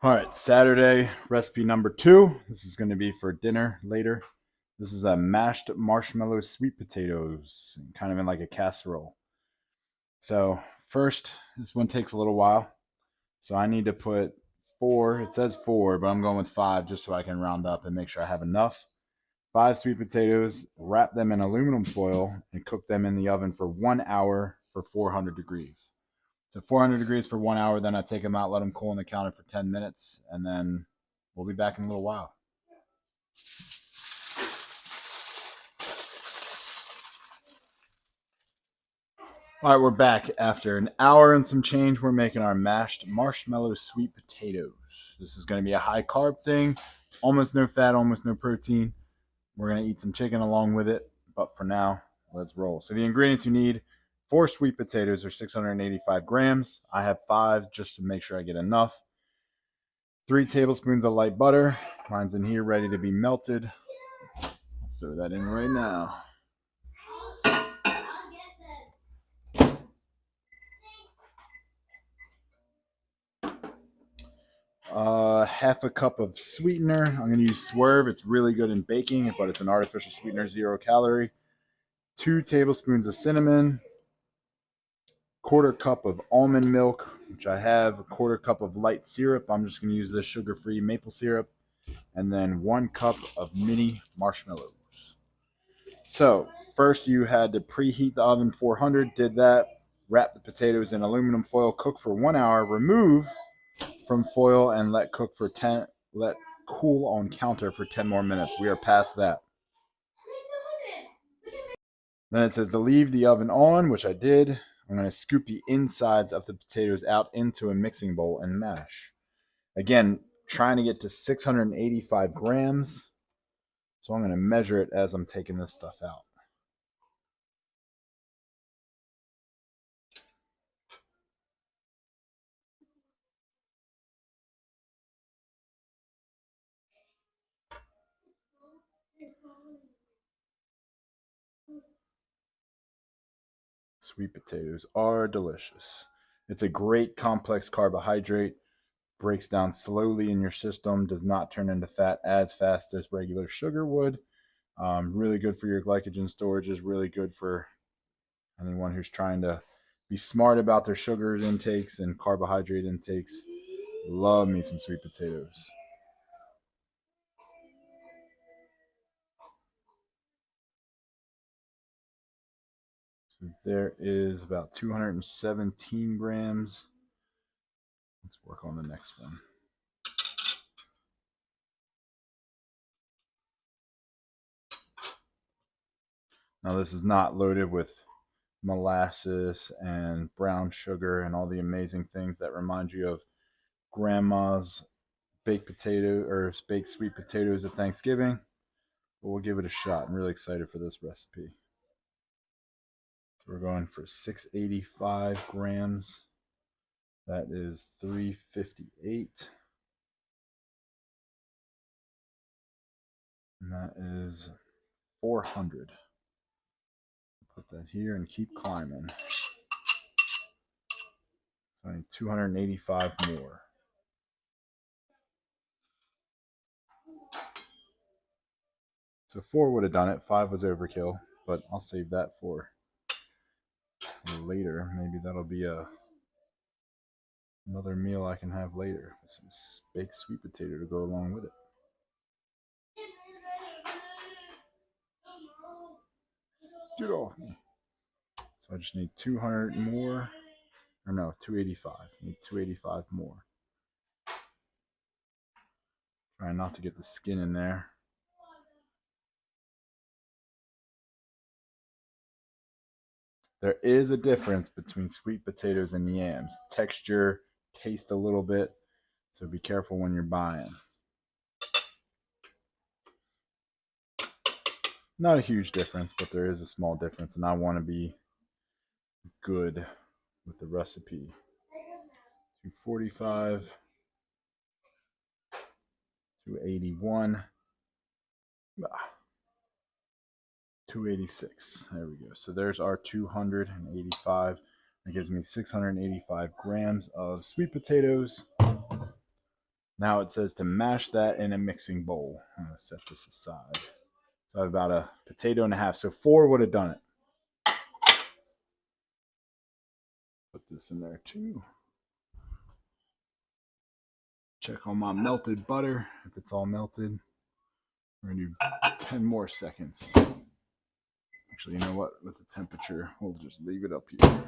All right, Saturday, recipe number 2. This is going to be for dinner later. This is a mashed marshmallow sweet potatoes, kind of in like a casserole. So first, this one takes a little while. So I need to put 4, it says 4, but I'm going with 5 just so I can round up and make sure I have enough. 5 sweet potatoes, wrap them in aluminum foil, and cook them in the oven for 1 hour for 400 degrees. So 400 degrees for 1 hour, then I take them out, let them cool on the counter for 10 minutes, and then we'll be back in a little while. All right, we're back after an hour and some change. We're making our mashed marshmallow sweet potatoes. This is going to be a high carb thing, almost no fat, almost no protein. We're going to eat some chicken along with it, but for now, let's roll. So the ingredients you need: 4 sweet potatoes or 685 grams. I have 5 just to make sure I get enough. 3 tablespoons of light butter. Mine's in here ready to be melted. I'll throw that in right now. Half a cup of sweetener. I'm going to use Swerve. It's really good in baking, but it's an artificial sweetener, 0 calorie. 2 tablespoons of cinnamon. 1/4 cup of almond milk, which I have. 1/4 cup of light syrup. I'm just going to use this sugar-free maple syrup. And then 1 cup of mini marshmallows. So first you had to preheat the oven 400. Did that. Wrap the potatoes in aluminum foil. Cook for 1 hour. Remove from foil and let cool on counter for 10 more minutes. We are past that. Then it says to leave the oven on, which I did. I'm going to scoop the insides of the potatoes out into a mixing bowl and mash. Again, trying to get to 685 grams. So I'm going to measure it as I'm taking this stuff out. Sweet potatoes are delicious. It's a great complex carbohydrate, breaks down slowly in your system, does not turn into fat as fast as regular sugar would. Really good for your glycogen storage, is really good for anyone who's trying to be smart about their sugar intakes and carbohydrate intakes. Love me some sweet potatoes. So there is about 217 grams. Let's work on the next one. Now this is not loaded with molasses and brown sugar and all the amazing things that remind you of grandma's baked potato or baked sweet potatoes at Thanksgiving. But we'll give it a shot. I'm really excited for this recipe. So we're going for 685 grams. That is 358. And that is 400. Put that here and keep climbing. So I need 285 more. So 4 would have done it. 5 was overkill, but I'll save that for later. Maybe that'll be another meal I can have later with some baked sweet potato to go along with it. Get off me. So I just need 200 more. Or no, 285. I need 285 more. Trying not to get the skin in there. There is a difference between sweet potatoes and yams. Texture, taste a little bit, so be careful when you're buying. Not a huge difference, but there is a small difference, and I want to be good with the recipe. 245, 281, 286. There we go. So there's our 285. That gives me 685 grams of sweet potatoes. Now it says to mash that in a mixing bowl. I'm going to set this aside. So I have about a potato and a half. So 4 would have done it. Put this in there too. Check on my melted butter. If it's all melted, we're going to do 10 more seconds. Actually, you know what? With the temperature, we'll just leave it up here.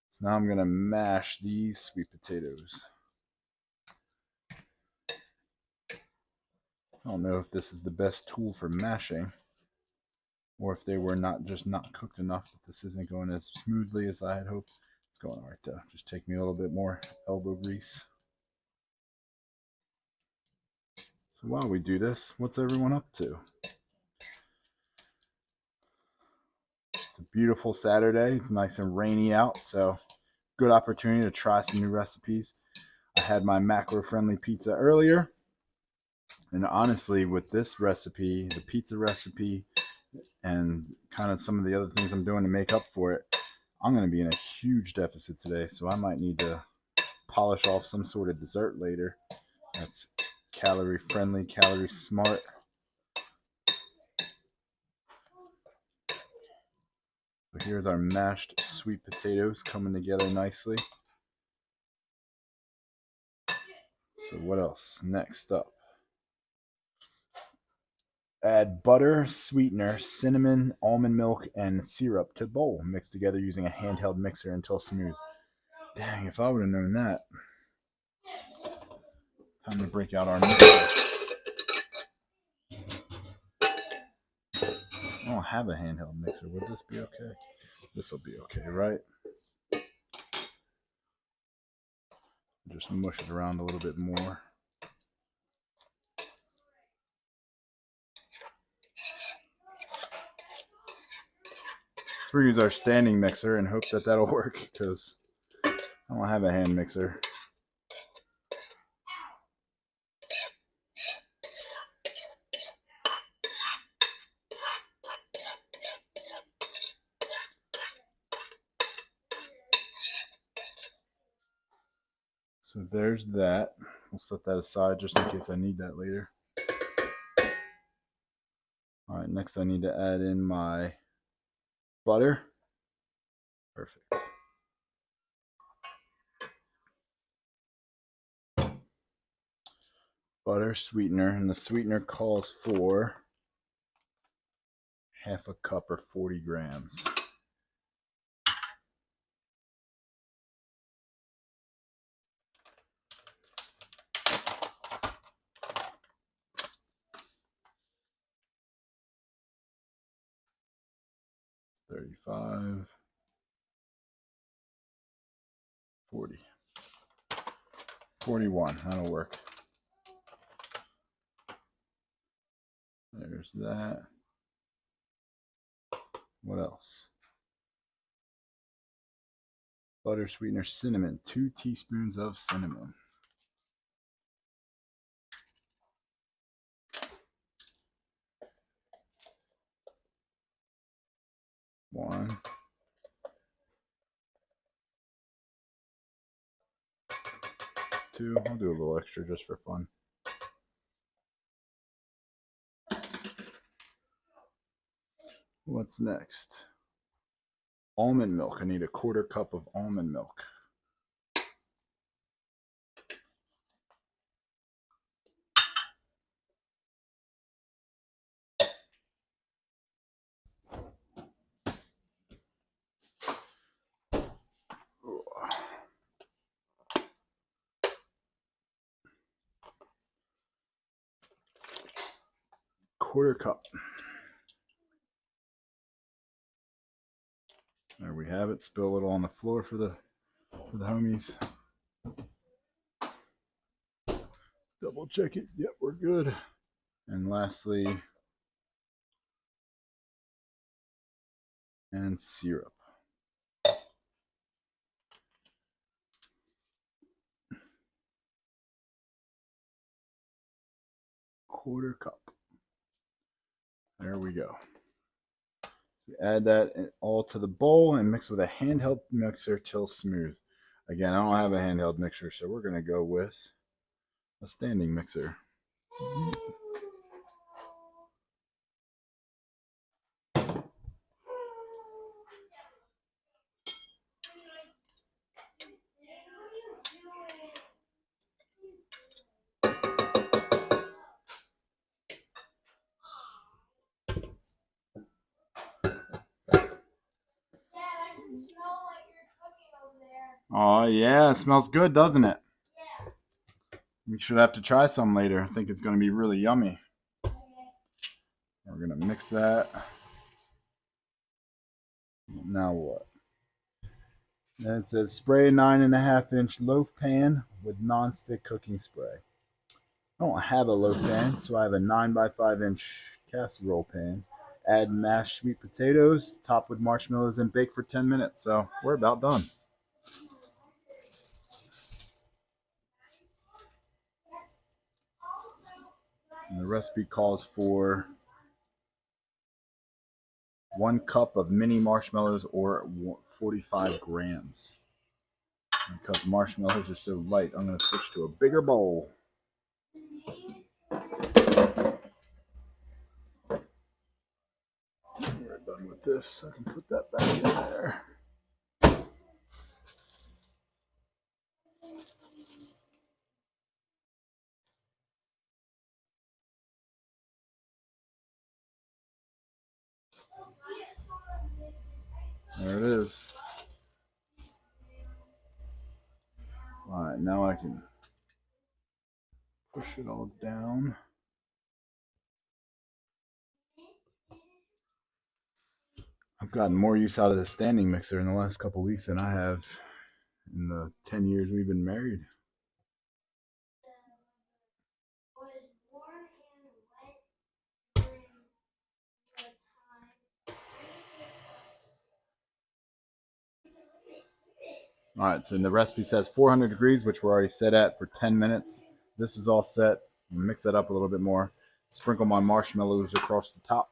So now I'm going to mash these sweet potatoes. I don't know if this is the best tool for mashing, or if they were not cooked enough, but this isn't going as smoothly as I had hoped. It's going all right though. Just take me a little bit more elbow grease. So while we do this, what's everyone up to? It's a beautiful Saturday. It's nice and rainy out, so good opportunity to try some new recipes. I had my macro-friendly pizza earlier, and honestly, with this recipe, the pizza recipe, and kind of some of the other things I'm doing to make up for it, I'm going to be in a huge deficit today, so I might need to polish off some sort of dessert later that's calorie friendly, calorie smart. So here's our mashed sweet potatoes coming together nicely. So what else? Next up, add butter, sweetener, cinnamon, almond milk, and syrup to bowl. Mix together using a handheld mixer until smooth. Dang, if I would have known that. Time to break out our mixer. I don't have a handheld mixer. Would this be okay? This will be okay, right? Just mush it around a little bit more. So we're going to use our standing mixer and hope that that'll work, because I don't have a hand mixer. So there's that. We'll set that aside just in case I need that later. All right, next I need to add in my butter. Perfect. Butter, sweetener, and the sweetener calls for half a cup or 40 grams. $35, $40, $41. That'll work. There's that. What else? Butter, sweetener, cinnamon. 2 teaspoons of cinnamon. One. 2. I'll do a little extra just for fun. What's next? Almond milk. I need a 1/4 cup of almond milk. Quarter cup. There we have it. Spill a little on the floor for the homies. Double check it. Yep, we're good. And lastly, and syrup. Quarter cup. There we go. We add that all to the bowl and mix with a handheld mixer till smooth. Again, I don't have a handheld mixer, so we're going to go with a standing mixer. Oh yeah, it smells good, doesn't it? You should have to try some later. I think it's going to be really yummy. We're going to mix that. Now what? Then it says spray 9.5-inch loaf pan with nonstick cooking spray. I don't have a loaf pan, so I have a 9x5-inch casserole pan. Add mashed sweet potatoes, top with marshmallows, and bake for 10 minutes. So we're about done. And the recipe calls for 1 cup of mini marshmallows or 45 grams. And because marshmallows are so light, I'm going to switch to a bigger bowl. We're done with this. I can put that back in there. There it is. All right, now I can push it all down. I've gotten more use out of the standing mixer in the last couple weeks than I have in the 10 years we've been married. All right, so the recipe says 400 degrees, which we're already set at for 10 minutes. This is all set. Mix that up a little bit more. Sprinkle my marshmallows across the top.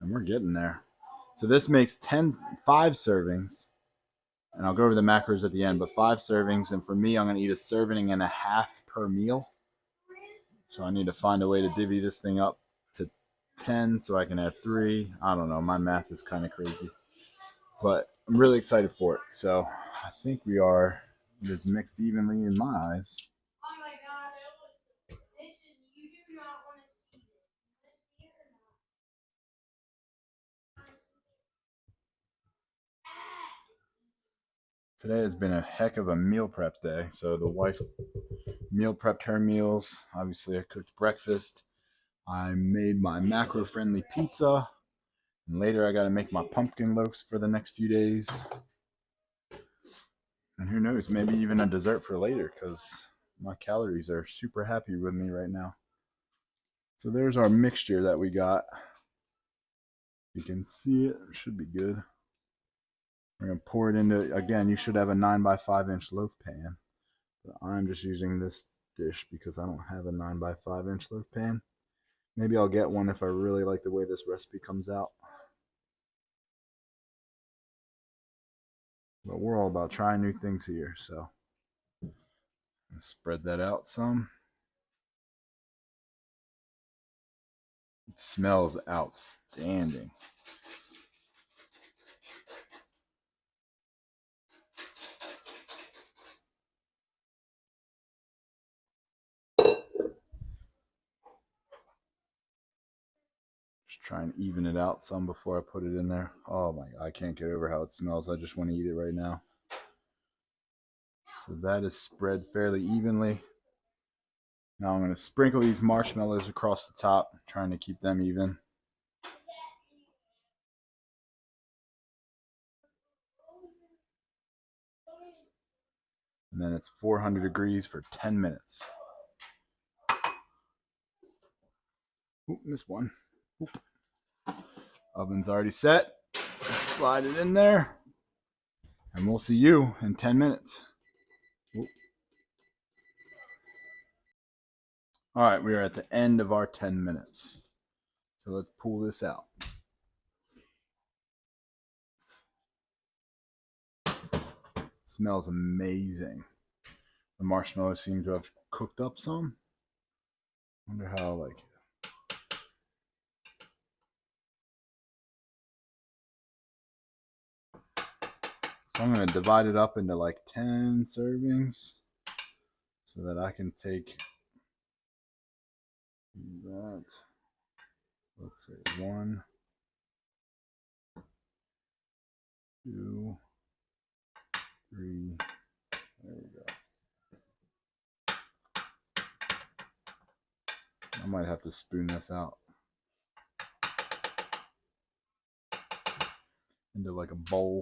And we're getting there. So this makes 5 servings. And I'll go over the macros at the end, but 5 servings. And for me, I'm going to eat a serving and a half per meal. So I need to find a way to divvy this thing up to 10 so I can have 3. I don't know. My math is kind of crazy. But I'm really excited for it. So I think we are just mixed evenly in my eyes. Oh my God. You do not want to see this. Today has been a heck of a meal prep day. So the wife meal prepped her meals. Obviously, I cooked breakfast. I made my macro-friendly pizza. And later, I got to make my pumpkin loaves for the next few days. And who knows, maybe even a dessert for later because my calories are super happy with me right now. So there's our mixture that we got. You can see it. It should be good. We're going to pour it into, again, you should have a 9x5-inch loaf pan. But I'm just using this dish because I don't have a 9x5-inch loaf pan. Maybe I'll get one if I really like the way this recipe comes out. But we're all about trying new things here, so spread that out some. It smells outstanding. Just try and even it out some before I put it in there. Oh my God, I can't get over how it smells. I just want to eat it right now. So that is spread fairly evenly. Now I'm going to sprinkle these marshmallows across the top, trying to keep them even. And then it's 400 degrees for 10 minutes. Oop, missed one. Oop. Oven's already set. Let's slide it in there. And we'll see you in 10 minutes. Oop. All right, we are at the end of our 10 minutes. So let's pull this out. It smells amazing. The marshmallows seem to have cooked up some. Wonder how I like it. So I'm going to divide it up into like 10 servings so that I can take that. Let's say 1, 2, 3. There we go. I might have to spoon this out into like a bowl.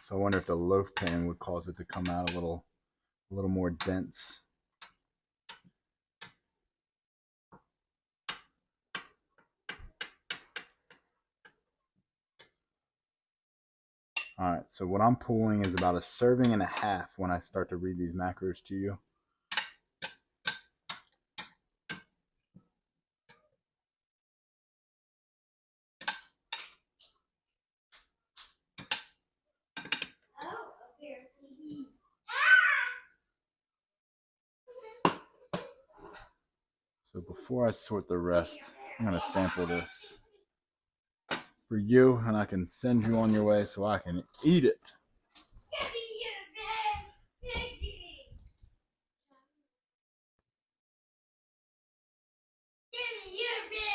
So I wonder if the loaf pan would cause it to come out a little more dense. All right, so what I'm pulling is about 1.5 servings when I start to read these macros to you. So before I sort the rest, I'm going to sample this for you, and I can send you on your way so I can eat it.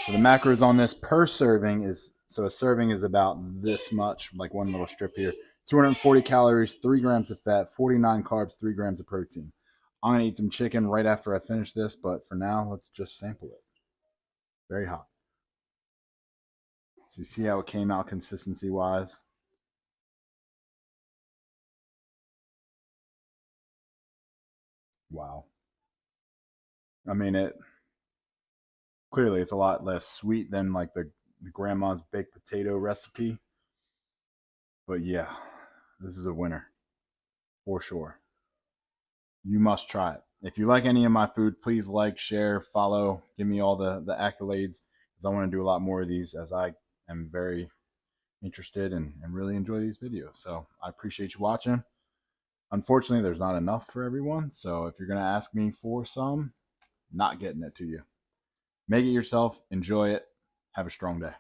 So the macros on this per serving is, so a serving is about this much, like one little strip here. 240 calories, 3 grams of fat, 49 carbs, 3 grams of protein. I'm going to eat some chicken right after I finish this, but for now, let's just sample it. Very hot. So you see how it came out consistency-wise? Wow. I mean, clearly it's a lot less sweet than like the grandma's baked potato recipe. But yeah, this is a winner for sure. You must try it. If you like any of my food, please like, share, follow, give me all the accolades, because I want to do a lot more of these, as I am very interested and really enjoy these videos. So I appreciate you watching. Unfortunately, there's not enough for everyone. So if you're going to ask me for some, not getting it to you. Make it yourself. Enjoy it. Have a strong day.